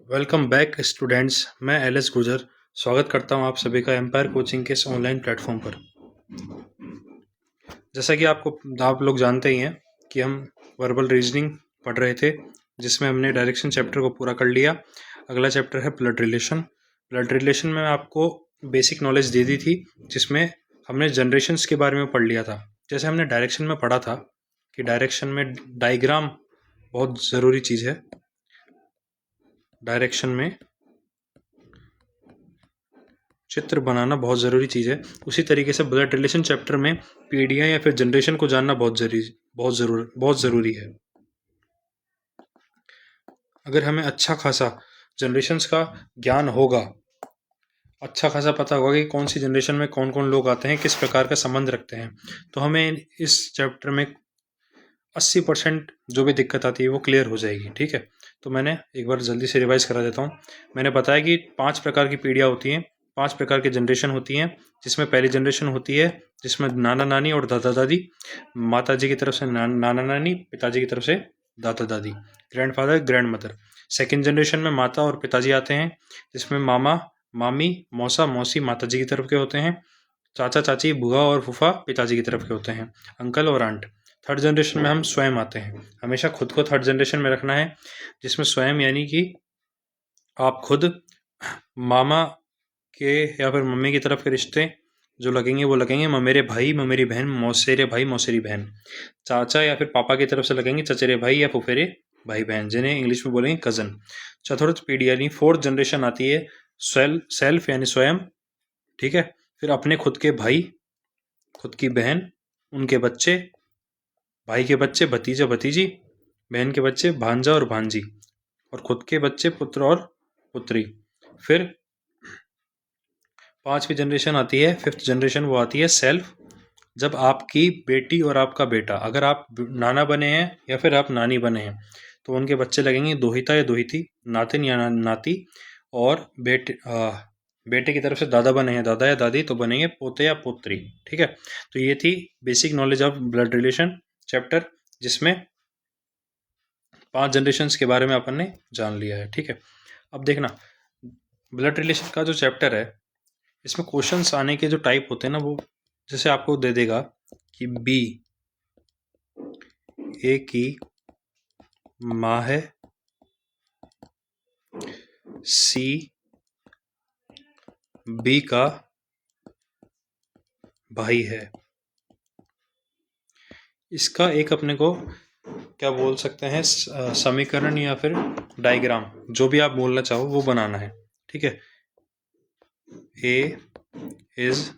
Welcome back students. मैं L S गुजर स्वागत करता हूं आप सभी का एम्पायर कोचिंग के इस ऑनलाइन प्लेटफॉर्म पर। जैसा कि आप लोग जानते ही हैं कि हम वर्बल रीजनिंग पढ़ रहे थे, जिसमें हमने डायरेक्शन चैप्टर को पूरा कर लिया। अगला चैप्टर है ब्लड रिलेशन। ब्लड रिलेशन में आपको बेसिक नॉलेज दे दी थी, जिसमें हमने जनरेशन्स के बारे में पढ़ लिया था। जैसे हमने डायरेक्शन में पढ़ा था कि डायरेक्शन में डायग्राम बहुत ज़रूरी चीज़ है। डायरेक्शन में चित्र बनाना बहुत ज़रूरी चीज़ है। उसी तरीके से ब्लड रिलेशन चैप्टर में पीढ़ियाँ या फिर जनरेशन को जानना बहुत ज़रूरी है। अगर हमें अच्छा खासा जनरेशन्स का ज्ञान होगा, अच्छा खासा पता होगा कि कौन सी जनरेशन में कौन कौन लोग आते हैं, किस प्रकार का संबंध रखते हैं, तो हमें इस चैप्टर में 80% जो भी दिक्कत आती है वो क्लियर हो जाएगी। ठीक है, तो मैंने एक बार जल्दी से रिवाइज करा देता हूँ। मैंने बताया कि 5 प्रकार की पीढ़ियाँ होती हैं, 5 प्रकार की जनरेशन होती हैं, जिसमें पहली जनरेशन होती है जिसमें नाना नानी और दादा दादी, माता जी की तरफ से नाना नानी, पिताजी की तरफ से दादा दादी, grandfather grand mother. Second generation में माता और पिताजी आते हैं, जिसमें मामा मामी मौसा मौसी माता जी की तरफ के होते हैं, चाचा चाची बुआ और फूफा पिताजी की तरफ के होते हैं, अंकल और आंट। थर्ड जनरेशन में हम स्वयं आते हैं। हमेशा खुद को थर्ड जनरेशन में रखना है, जिसमें स्वयं यानी कि आप खुद मामा के या फिर मम्मी की तरफ के रिश्ते जो लगेंगे वो लगेंगे ममेरे भाई ममेरी बहन, मौसेरे भाई मौसेरी बहन। चाचा या फिर पापा की तरफ से लगेंगे चचेरे भाई या फुफेरे भाई बहन, जिन्हें इंग्लिश में बोलेंगे कजन। चतुर्थ पीढ़ी यानी फोर्थ जनरेशन आती है सेल्फ यानी स्वयं। ठीक है, फिर अपने खुद के भाई, खुद की बहन, उनके बच्चे, भाई के बच्चे भतीजा भतीजी, बहन के बच्चे भांजा और भांजी, और खुद के बच्चे पुत्र और पुत्री। फिर 5वीं जनरेशन आती है, 5th जनरेशन, वो आती है सेल्फ। जब आपकी बेटी और आपका बेटा, अगर आप नाना बने हैं या फिर आप नानी बने हैं, तो उनके बच्चे लगेंगे दोहिता या दोहिती, नातिन या नाती, और बेटे की तरफ से दादा बने हैं दादा या दादी, तो बनेंगे पोते या पोत्री। ठीक है, तो ये थी basic knowledge of blood relation chapter, जिसमें 5 जनरेशन्स के बारे में अपन ने जान लिया है। ठीक है, अब देखना ब्लड रिलेशन का जो चैप्टर है, इसमें क्वेश्चंस आने के जो टाइप होते हैं ना, वो जैसे आपको दे देगा कि बी ए की माँ है, सी बी का भाई है। इसका एक अपने को क्या बोल सकते हैं, समीकरण या फिर डायग्राम, जो भी आप बोलना चाहो वो बनाना है। ठीक है, A is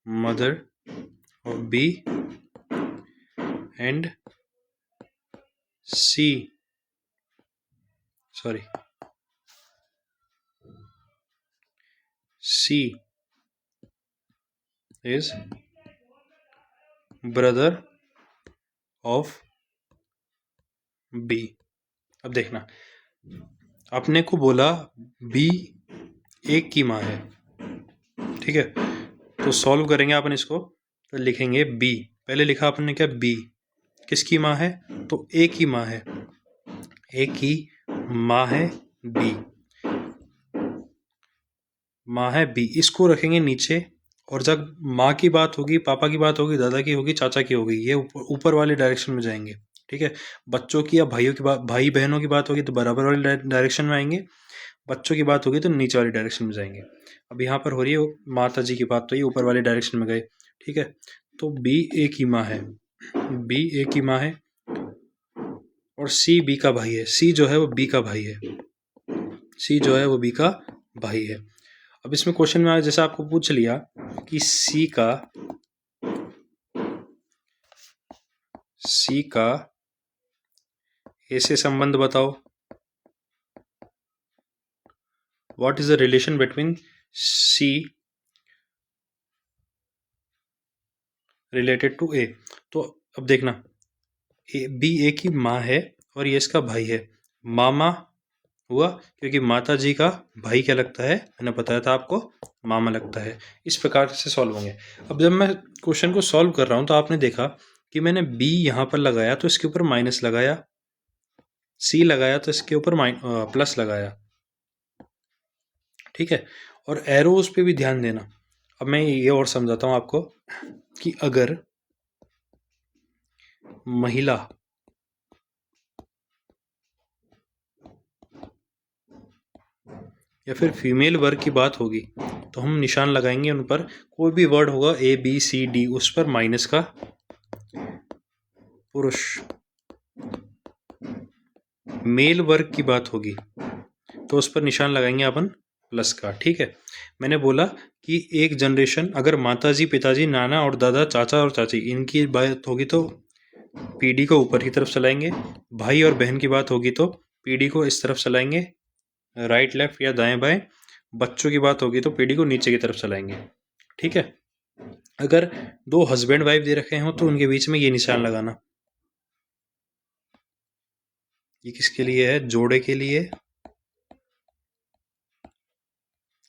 mother of B and C is brother of B. अब देखना, अपने को बोला बी एक की माँ है। ठीक है, तो सॉल्व करेंगे अपन इसको, तो लिखेंगे बी, पहले लिखा अपने क्या, बी किसकी माँ है, तो ए की माँ है, ए की माँ है बी, माँ है बी, इसको रखेंगे नीचे। और जब माँ की बात होगी, पापा की बात होगी, दादा की होगी, चाचा की होगी, ये ऊपर वाले डायरेक्शन में जाएंगे। ठीक है, बच्चों की या भाइयों की बात, भाई बहनों की बात होगी तो बराबर वाले डायरेक्शन में आएंगे, बच्चों की बात होगी तो नीचे वाली डायरेक्शन में जाएंगे। अब यहाँ पर हो रही है माता जी की बात, तो ये ऊपर वाले डायरेक्शन में गए। ठीक है, तो बी ए की माँ है, बी ए की माँ है, और सी बी का भाई है, सी जो है वो बी का भाई है, सी जो है वो बी का भाई है। अब इसमें क्वेश्चन में जैसे आपको पूछ लिया कि सी का ए से संबंध बताओ, what is the relation between C related to A. तो अब देखना, बी ए की माँ है और ये इसका भाई है, मामा हुआ क्योंकि माता जी का भाई क्या लगता है, मैंने बताया था आपको, मामा लगता है। इस प्रकार से सॉल्व होंगे। अब जब मैं क्वेश्चन को सॉल्व कर रहा हूँ तो आपने देखा कि मैंने बी यहाँ पर लगाया तो इसके ऊपर माइनस लगाया, सी लगाया तो इसके ऊपर प्लस लगाया, ठीक है। और एरोज पे भी ध्यान देना। अब मैं ये और समझाता हूँ आपको कि अगर महिला या फिर फीमेल वर्ग की बात होगी तो हम निशान लगाएंगे उन पर। कोई भी वर्ड होगा ABCD, उस पर माइनस का। पुरुष मेल वर्ग की बात होगी तो उस पर निशान लगाएंगे अपन प्लस का, ठीक है। मैंने बोला कि एक जनरेशन अगर माताजी, पिताजी, नाना और दादा, चाचा और चाची, इनकी बात होगी तो पीढ़ी को ऊपर की तरफ चलाएंगे। भाई और बहन की बात होगी तो पीढ़ी को इस तरफ चलाएंगे, राइट लेफ्ट या दाएं बाएं। बच्चों की बात होगी तो पीढ़ी को नीचे की तरफ चलाएंगे, ठीक है। अगर दो हस्बैंड वाइफ दे रखे हो तो उनके बीच में ये निशान लगाना। ये किसके लिए है? जोड़े के लिए,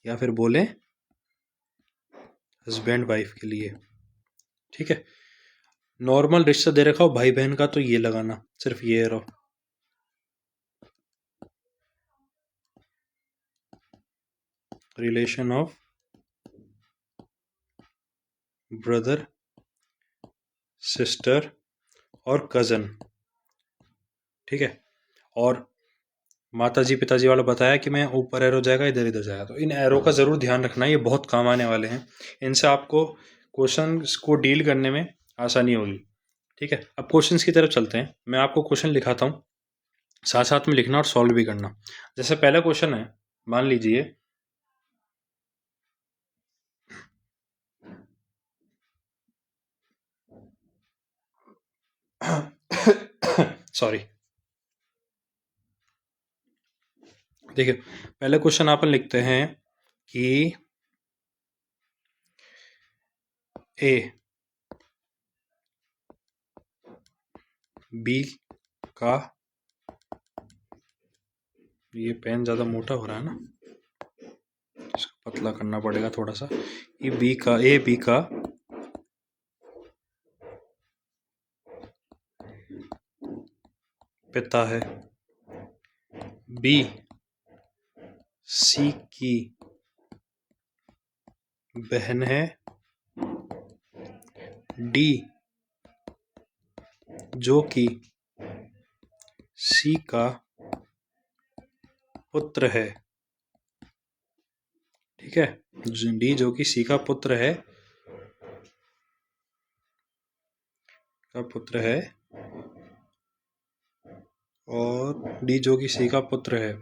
या फिर बोले हस्बैंड वाइफ के लिए, ठीक है। नॉर्मल रिश्ता दे रखा हो भाई बहन का तो ये लगाना, सिर्फ ये रहो। रिलेशन ऑफ ब्रदर, सिस्टर और कजन, ठीक है। और माताजी पिताजी वाला बताया कि मैं ऊपर एरो जाएगा, इधर इधर जाएगा, तो इन एरो का ज़रूर ध्यान रखना, ये बहुत काम आने वाले हैं। इनसे आपको क्वेश्चन को डील करने में आसानी होगी, ठीक है। अब क्वेश्चंस की तरफ चलते हैं। मैं आपको क्वेश्चन लिखाता हूँ, साथ साथ में लिखना और सॉल्व भी करना। जैसे पहला क्वेश्चन है, मान लीजिए सॉरी, देखिए पहले क्वेश्चन अपन लिखते हैं कि ए बी का, ये पेन ज़्यादा मोटा हो रहा है ना, इसको पतला करना पड़ेगा थोड़ा सा। ए बी का पिता है, बी सी की बहन है, डी जो कि सी का पुत्र है, ठीक है। डी जो कि सी का पुत्र है, और डी जो कि सी का पुत्र है,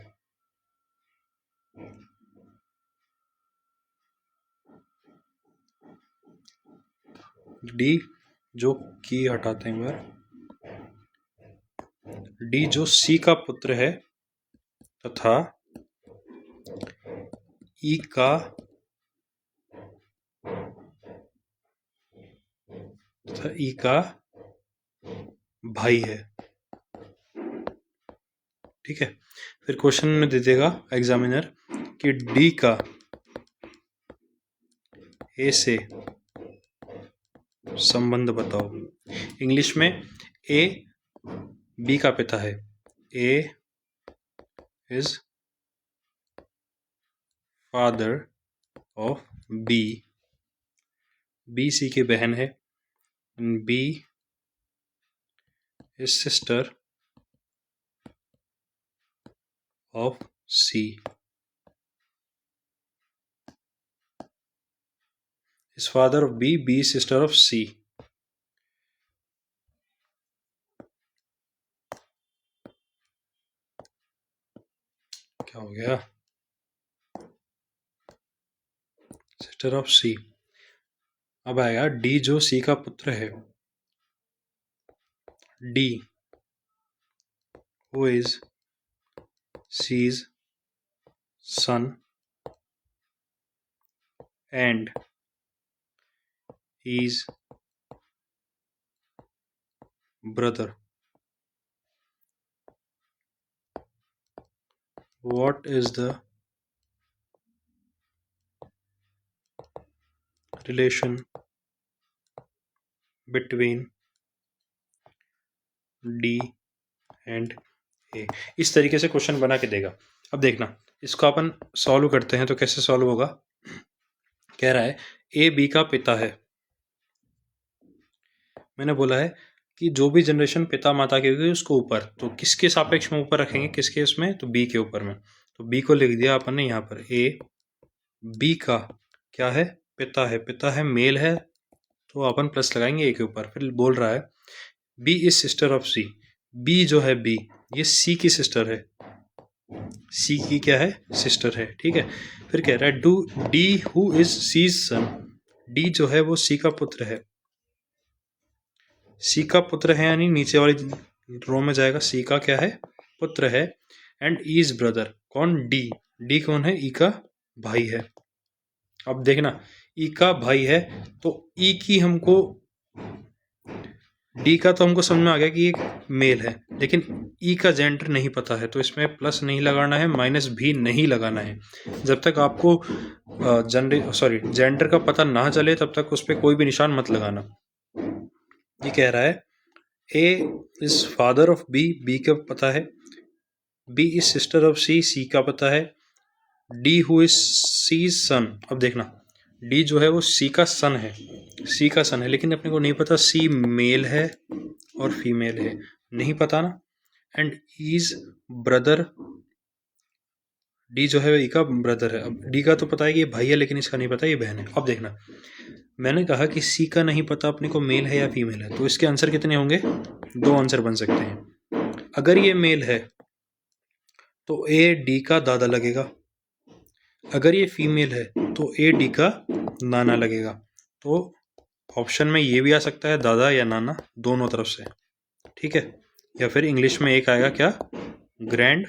डी जो कि हटाते हैं बार, डी जो सी का पुत्र है तथा ई का भाई है, ठीक है। फिर क्वेश्चन में दे देगा एग्जामिनर कि डी का ए से संबंध बताओ। इंग्लिश में ए बी का पिता है, A is father of B, B C की बहन है, B is sister of C, is father of B, B sister of C. क्या हो गया? Sister of C. अब आएगा डी जो सी का पुत्र है, D who is C's son and is brother. What is the relation between D and A. इस तरीके से क्वेश्चन बना के देगा। अब देखना इसको अपन सॉल्व करते हैं तो कैसे सॉल्व होगा। कह रहा है ए बी का पिता है। मैंने बोला है कि जो भी जनरेशन पिता माता की होगी उसको ऊपर, तो किसके सापेक्ष में ऊपर रखेंगे, किसके उसमें, तो बी के ऊपर में। तो बी को लिख दिया अपन ने यहाँ पर। ए बी का क्या है, पिता है, पिता है मेल है, तो अपन प्लस लगाएंगे ए के ऊपर। फिर बोल रहा है B is sister of C. B जो है बी, ये सी की सिस्टर है, सी की क्या है, सिस्टर है, ठीक है। फिर कह रहा है do D who is C's son. D जो है वो सी का पुत्र है, सी का पुत्र है यानी नीचे वाली रो में जाएगा, सी का क्या है, पुत्र है। एंड ई इज ब्रदर, कौन, डी, डी कौन है, ई का भाई है। अब देखना ई का भाई है तो ई की हमको, डी का तो हमको समझ में आ गया कि एक मेल है, लेकिन ई का जेंडर नहीं पता है, तो इसमें प्लस नहीं लगाना है, माइनस भी नहीं लगाना है। जब तक आपको जेंडर का पता ना चले तब तक उस पर कोई भी निशान मत लगाना। ये कह रहा है A is father of B, B का पता है। B is sister of C, C का पता है। D who is C son, अब देखना डी जो है वो सी का सन है, सी का सन है, लेकिन अपने को नहीं पता सी मेल है और फीमेल है, नहीं पता ना। एंड इज ब्रदर, डी जो है ई का ब्रदर है। अब डी का तो पता है कि ये भाई है, लेकिन इसका नहीं पता ये बहन है। अब देखना मैंने कहा कि सी का नहीं पता अपने को मेल है या फीमेल है, तो इसके आंसर कितने होंगे, दो आंसर बन सकते हैं। अगर ये मेल है तो ए डी का दादा लगेगा, अगर ये फीमेल है तो ए डी का नाना लगेगा। तो ऑप्शन में ये भी आ सकता है दादा या नाना, दोनों तरफ से, ठीक है। या फिर इंग्लिश में एक आएगा क्या, ग्रैंड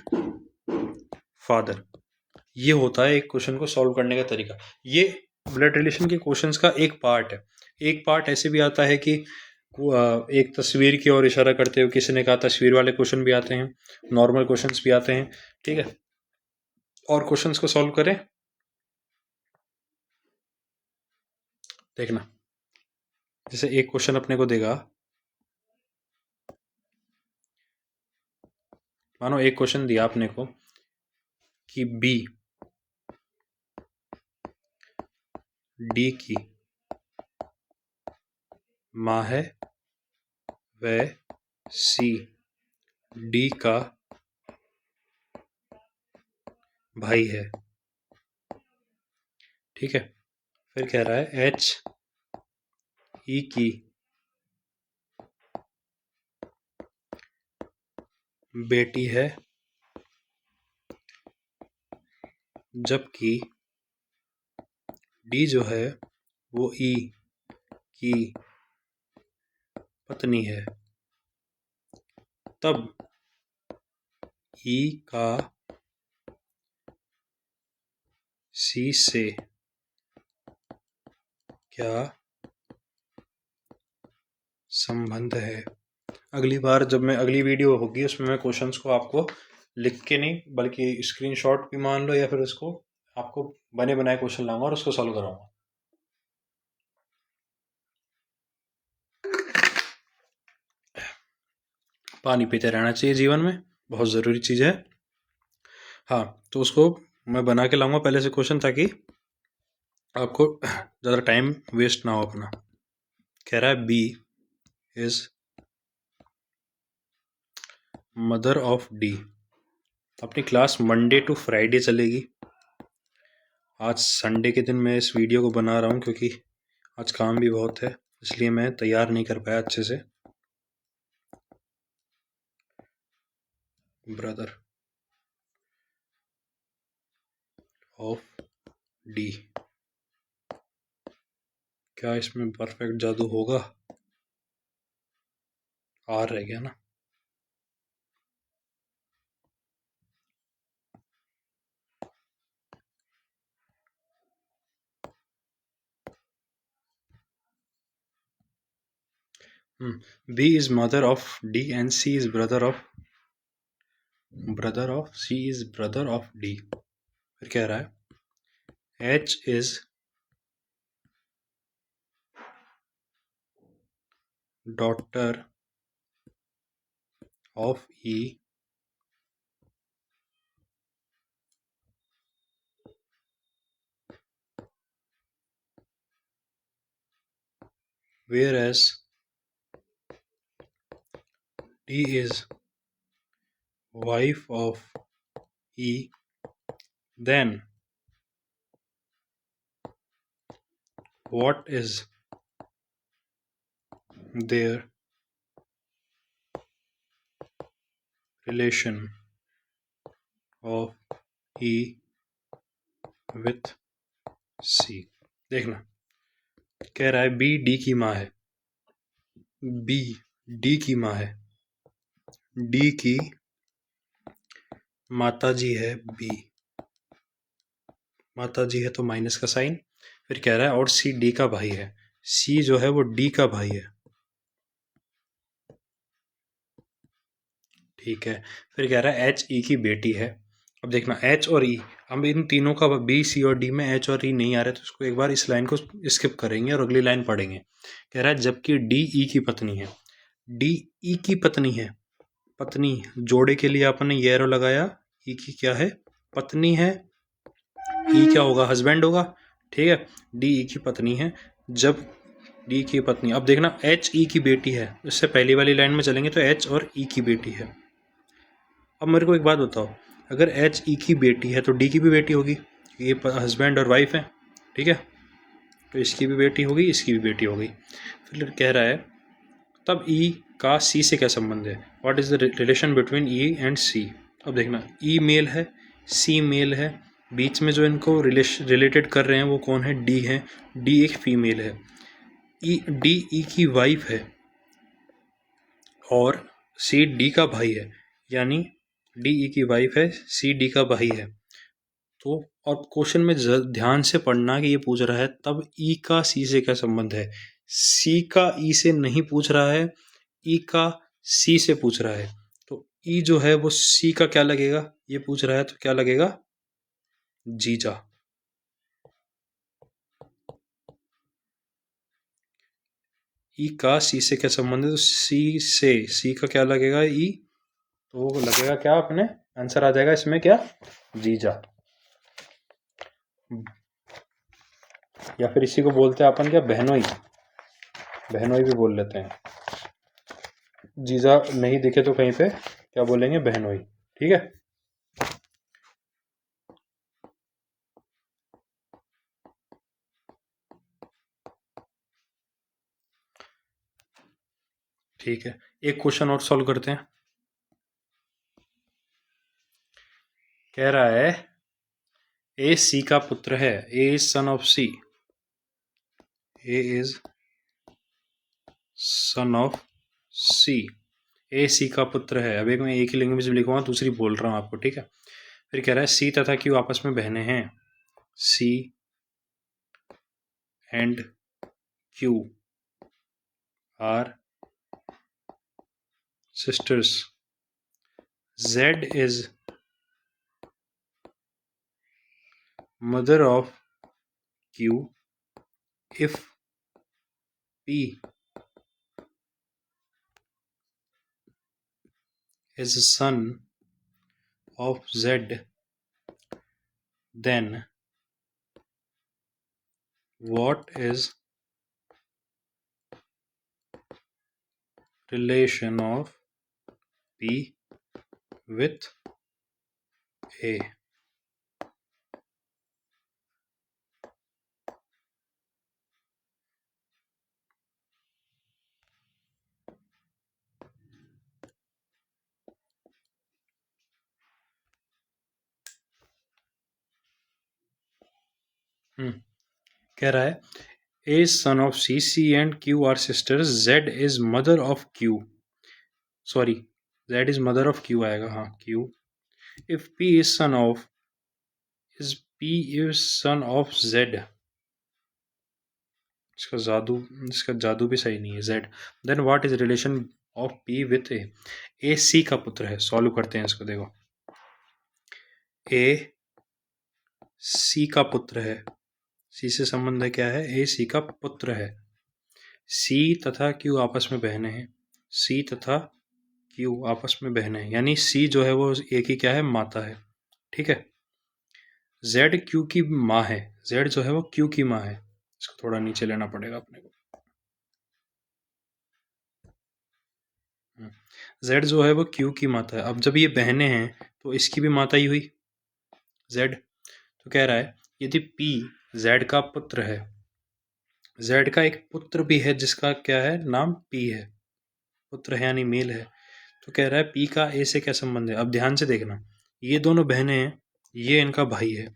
फादर। ये होता है एक क्वेश्चन को सॉल्व करने का तरीका। ये ब्लड रिलेशन के क्वेश्चंस का एक पार्ट है। एक पार्ट ऐसे भी आता है कि एक तस्वीर की ओर इशारा करते हुए किसी ने कहा, तस्वीर वाले क्वेश्चन भी आते हैं, नॉर्मल क्वेश्चंस भी आते हैं, ठीक है। और क्वेश्चंस को सॉल्व करें, देखना जैसे एक क्वेश्चन अपने को देगा, मानो एक क्वेश्चन दिया अपने को कि बी डी की माँ है व सी डी का भाई है, ठीक है। फिर कह रहा है एच ई की बेटी है जबकि डी जो है वो ई की पत्नी है, तब ई का सी से क्या संबंध है। अगली बार जब मैं अगली वीडियो होगी उसमें मैं क्वेश्चंस को आपको लिख के नहीं बल्कि स्क्रीनशॉट भी मान लो, या फिर उसको आपको बने बनाए क्वेश्चन लाऊंगा और उसको सॉल्व कराऊंगा। पानी पीते रहना चाहिए जीवन में, बहुत ज़रूरी चीज़ है। हाँ तो उसको मैं बना के लाऊंगा पहले से क्वेश्चन, ताकि आपको ज़्यादा टाइम वेस्ट ना हो अपना। कह रहा है B is mother of D. अपनी क्लास मंडे टू फ्राइडे चलेगी। आज संडे के दिन मैं इस वीडियो को बना रहा हूँ क्योंकि आज काम भी बहुत है, इसलिए मैं तैयार नहीं कर पाया अच्छे से। ब्रदर ऑफ डी, क्या इसमें परफेक्ट जादू होगा, आर रह गया ना। B is mother of D and C is brother of C is brother of D. फिर कह रहा है H is daughter of E whereas D is wife of E, then what is their relation of E with C? देखना, कह रहा है B D की माँ है, B D की माँ है, D की माता जी है B, माता जी है तो माइनस का साइन, फिर कह रहा है और C D का भाई है, C जो है वो D का भाई है, ठीक है। फिर कह रहा है H E की बेटी है। अब देखना H और E, हम इन तीनों का B C और D में H और E नहीं आ रहे तो उसको एक बार इस लाइन को स्किप करेंगे और अगली लाइन पढ़ेंगे। कह रहा है जबकि D E की पत्नी है, D E की पत्नी है, पत्नी जोड़े के लिए आपने ये एरो लगाया, E की क्या है, पत्नी है, E क्या होगा, हस्बैंड होगा, ठीक है। D E की पत्नी है, जब D की पत्नी, अब देखना H E की बेटी है, इससे पहली वाली लाइन में चलेंगे तो H और E की बेटी है। अब मेरे को एक बात बताओ, अगर H E की बेटी है तो D की भी बेटी होगी, ये हस्बैंड और वाइफ है, ठीक है, तो इसकी भी बेटी होगी, इसकी भी बेटी होगी। फिर कह रहा है तब E का C से क्या संबंध है, what is the relation between E and C। अब देखना E मेल है, C मेल है, बीच में जो इनको रिलेटेड कर रहे हैं वो कौन है, D है, D एक फीमेल है, D E की वाइफ है और C D का भाई है, यानी D E की वाइफ है, C D का भाई है। तो और क्वेश्चन में ध्यान से पढ़ना कि ये पूछ रहा है तब E का C से क्या संबंध है, C का E से नहीं पूछ रहा है, E का C से पूछ रहा है, तो E जो है वो C का क्या लगेगा, ये पूछ रहा है तो क्या लगेगा, जीजा। E का C से क्या संबंध है, तो C से C का क्या लगेगा, E, तो वो लगेगा क्या, अपने आंसर आ जाएगा इसमें क्या, जीजा, या फिर इसी को बोलते हैं अपन क्या, बहनोई, बहनोई भी बोल लेते हैं। जीजा नहीं दिखे तो कहीं पे क्या बोलेंगे, बहनोई, ठीक है। ठीक है, एक क्वेश्चन और सॉल्व करते हैं। कह रहा है ए सी का पुत्र है, A is son of C, A is son of C, A C का पुत्र है। अब एक मैं एक ही लैंग्वेज में लिखूंगा, दूसरी बोल रहा हूँ आपको, ठीक है। फिर कह रहा है सी तथा क्यू आपस में बहने हैं, C and Q are sisters, Z is mother of Q if P is a son of Z, then what is relation of P with A। कह रहा है A is son of C, C and Q are sisters, Z is mother of Q, sorry Z is mother of Q आएगा, हाँ Q, if P is son of, is P is son of Z, इसका जादू भी सही नहीं है, Z, then what is relation of P with A, A C का पुत्र है, सॉल्व करते हैं इसको, देखो ए C का पुत्र है, C से संबंध है क्या है, ए C का पुत्र है, C तथा Q आपस में बहने हैं, C तथा Q आपस में बहने हैं, यानी C जो है वो ए की क्या है, माता है, ठीक है। Z Q की माँ है, Z जो है वो Q की माँ है, इसको थोड़ा नीचे लेना पड़ेगा अपने को, Z जो है वो Q की माता है। अब जब ये बहनें हैं तो इसकी भी माता ही हुई Z। तो कह रहा है यदि P Z का पुत्र है, Z का एक पुत्र भी है जिसका क्या है, नाम P है, पुत्र है यानी मेल है। तो कह रहा है P का A से क्या संबंध है। अब ध्यान से देखना, ये दोनों बहनें हैं, ये इनका भाई है,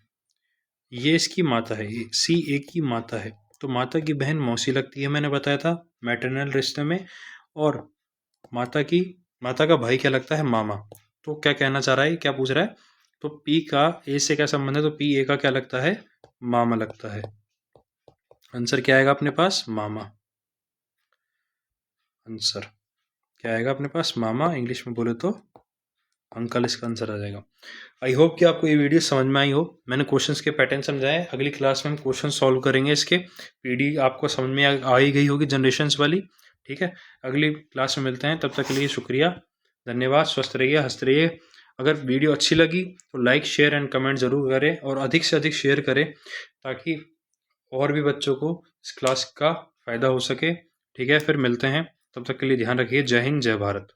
ये इसकी माता है, सी ए की माता है। तो माता की बहन मौसी लगती है, मैंने बताया था मैटरनल रिश्ते में। और माता का भाई क्या लगता है, मामा। तो क्या कहना चाह रहा है, क्या पूछ रहा है, तो पी का ए से क्या संबंध है, तो पी ए का क्या लगता है, मामा लगता है। आंसर क्या आएगा अपने पास, मामा। आंसर क्या आएगा अपने पास, मामा। इंग्लिश में बोले तो अंकल इसका आंसर आ जाएगा। आई होप कि आपको ये वीडियो समझ में आई हो। मैंने क्वेश्चंस के पैटर्न समझाए, अगली क्लास में हम क्वेश्चन सॉल्व करेंगे इसके। पीडी आपको समझ में आ ही गई होगी जनरेशंस वाली, ठीक है। अगली क्लास में मिलते हैं, तब तक के लिए शुक्रिया, धन्यवाद। स्वस्थ रहिए, हंसते रहिए। अगर वीडियो अच्छी लगी तो लाइक शेयर एंड कमेंट ज़रूर करें और अधिक से अधिक शेयर करें ताकि और भी बच्चों को इस क्लास का फ़ायदा हो सके, ठीक है। फिर मिलते हैं, तब तक के लिए ध्यान रखिए। जय हिंद, जय भारत।